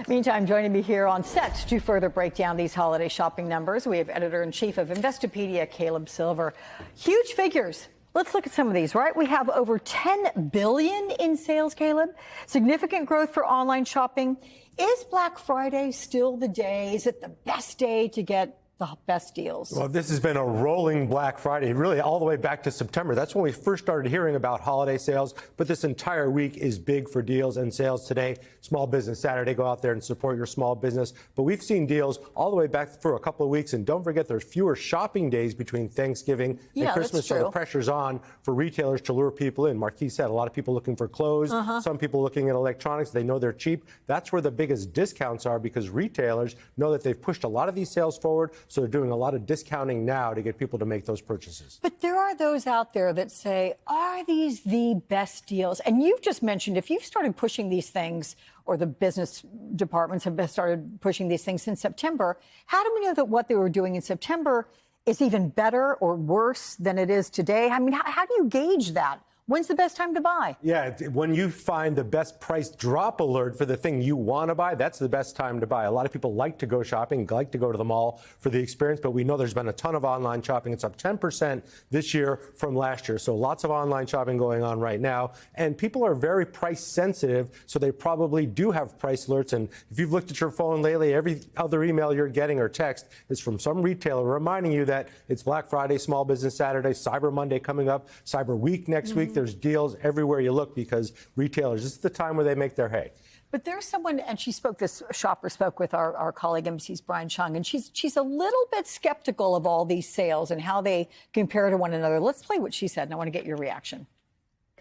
Meantime, joining me here on set to further break down these holiday shopping numbers, we have editor-in-chief of Investopedia, Caleb Silver. Huge figures. Let's look at some of these, right? We have over $10 billion in sales, Caleb. Significant growth for online shopping. Is Black Friday still the day? Is it the best day to get the best deals? Well, this has been a rolling Black Friday, really all the way back to September. That's when we first started hearing about holiday sales. But this entire week is big for deals and sales today. Small Business Saturday, go out there and support your small business. But we've seen deals all the way back for a couple of weeks. And don't forget, there's fewer shopping days between Thanksgiving and Christmas. So the pressure's on for retailers to lure people in. Marquis said a lot of people looking for clothes, some people looking at electronics. They know they're cheap. That's where the biggest discounts are, because retailers know that they've pushed a lot of these sales forward. So they're doing a lot of discounting now to get people to make those purchases. But there are those out there that say, are these the best deals? And you've just mentioned, if you've started pushing these things, or the business departments have started pushing these things since September, how do we know that what they were doing in September is even better or worse than it is today? I mean, how do you gauge that? When's the best time to buy? Yeah, when you find the best price drop alert for the thing you want to buy, that's the best time to buy. A lot of people like to go shopping, like to go to the mall for the experience, but we know there's been a ton of online shopping. It's up 10% this year from last year. So lots of online shopping going on right now. And people are very price sensitive, so they probably do have price alerts. And if you've looked at your phone lately, every other email you're getting or text is from some retailer reminding you that it's Black Friday, Small Business Saturday, Cyber Monday coming up, Cyber Week next week. There's deals everywhere you look, because retailers, this is the time where they make their hay. But there's someone, and this shopper spoke with our colleague NBC's Brian Chung, and she's a little bit skeptical of all these sales and how they compare to one another. Let's play what she said, and I want to get your reaction.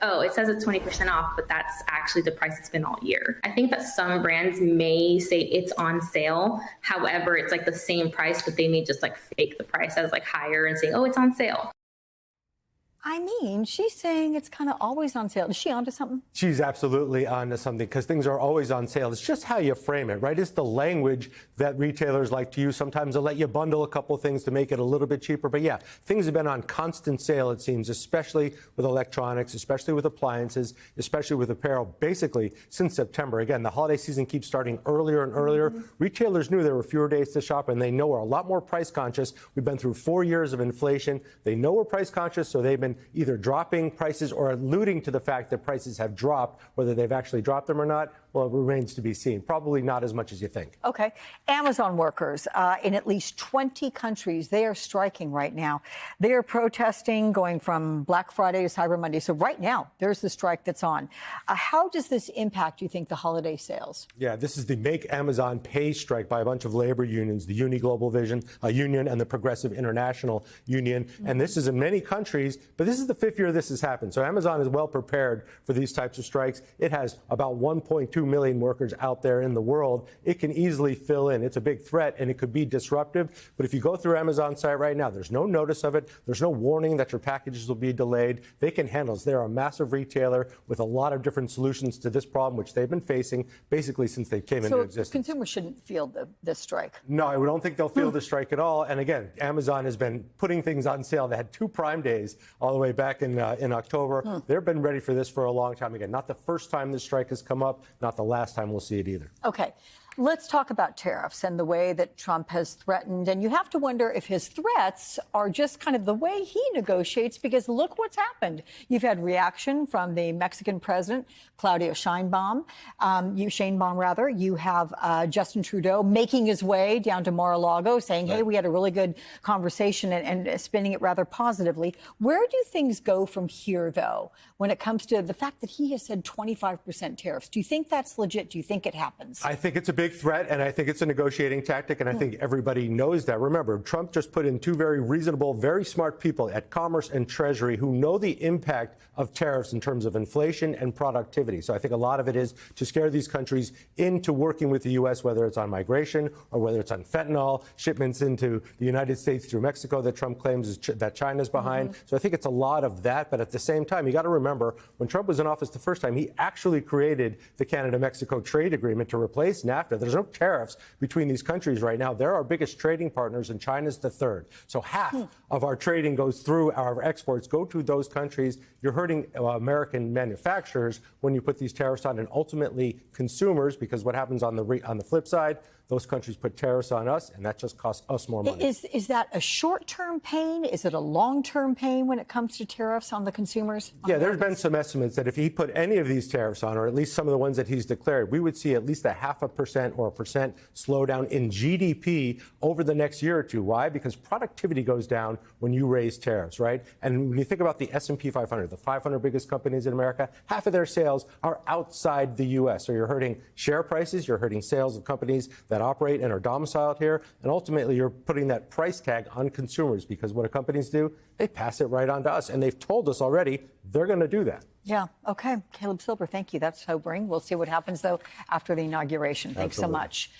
Oh, it says it's 20% off, but that's actually the price it's been all year. I think that some brands may say it's on sale. However, it's like the same price, but they may just like fake the price as like higher and say, oh, it's on sale. I mean, she's saying it's kind of always on sale. Is she onto something? She's absolutely onto something, because things are always on sale. It's just how you frame it, right? It's the language that retailers like to use. Sometimes they'll let you bundle a couple of things to make it a little bit cheaper. But yeah, things have been on constant sale, it seems, especially with electronics, especially with appliances, especially with apparel, basically since September. Again, the holiday season keeps starting earlier and earlier. Retailers knew there were fewer days to shop, and they know we're a lot more price conscious. We've been through 4 years of inflation. They know we're price conscious, so they've been either dropping prices or alluding to the fact that prices have dropped. Whether they've actually dropped them or not, well, it remains to be seen. Probably not as much as you think. Okay. Amazon workers in at least 20 countries, they are striking right now. They are protesting, going from Black Friday to Cyber Monday. So right now, there's the strike that's on. How does this impact, you think, the holiday sales? Yeah, this is the Make Amazon Pay strike by a bunch of labor unions, the Uni Global Vision Union and the Progressive International Union. And this is in many countries, but this is the 5th year this has happened. So Amazon is well prepared for these types of strikes. It has about 1.2 million workers out there in the world. It can easily fill in. It's a big threat, and it could be disruptive. But if you go through Amazon's site right now, there's no notice of it. There's no warning that your packages will be delayed. They can handle it. They're a massive retailer with a lot of different solutions to this problem, which they've been facing basically since they came into existence. So consumers shouldn't feel this strike? No, I don't think they'll feel the strike at all. And again, Amazon has been putting things on sale. They had 2 Prime Days all the way back in October. They've been ready for this for a long time. Again, not the first time this strike has come up, not the last time we'll see it either. Okay. Let's talk about tariffs and the way that Trump has threatened. And you have to wonder if his threats are just kind of the way he negotiates, because look what's happened. You've had reaction from the Mexican president, Claudia Sheinbaum. You have Justin Trudeau making his way down to Mar-a-Lago saying, hey, we had a really good conversation, and spinning it rather positively. Where do things go from here, though, when it comes to the fact that he has said 25% tariffs? Do you think that's legit? Do you think it happens? I think it's a big threat, and I think it's a negotiating tactic, and I think everybody knows that. Remember, Trump just put in 2 very reasonable, very smart people at Commerce and Treasury who know the impact of tariffs in terms of inflation and productivity. So I think a lot of it is to scare these countries into working with the U.S., whether it's on migration or whether it's on fentanyl, shipments into the United States through Mexico that Trump claims is that China's behind. So I think it's a lot of that. But at the same time, you got to remember, when Trump was in office the first time, he actually created the Canada-Mexico trade agreement to replace NAFTA NAFTA. There's no tariffs between these countries right now. They're our biggest trading partners, and China's the third. So half of our trading goes through, our exports go to those countries. You're hurting American manufacturers when you put these tariffs on, and ultimately consumers, because what happens on the flip side, those countries put tariffs on us, and that just costs us more money. Is that a short-term pain? Is it a long-term pain when it comes to tariffs on the consumers? Yeah, there's been some estimates that if he put any of these tariffs on, or at least some of the ones that he's declared, we would see at least a 0.5% or 1% slowdown in GDP over the next year or two. Why? Because productivity goes down when you raise tariffs, right? And when you think about the S&P 500, the 500 biggest companies in America, half of their sales are outside the U.S. So you're hurting share prices, you're hurting sales of companies that operate and are domiciled here, and ultimately you're putting that price tag on consumers, because what do companies do? They pass it right on to us, and they've told us already they're going to do that. Yeah. Okay. Caleb Silver, thank you. That's sobering. We'll see what happens, though, after the inauguration. Thanks so much.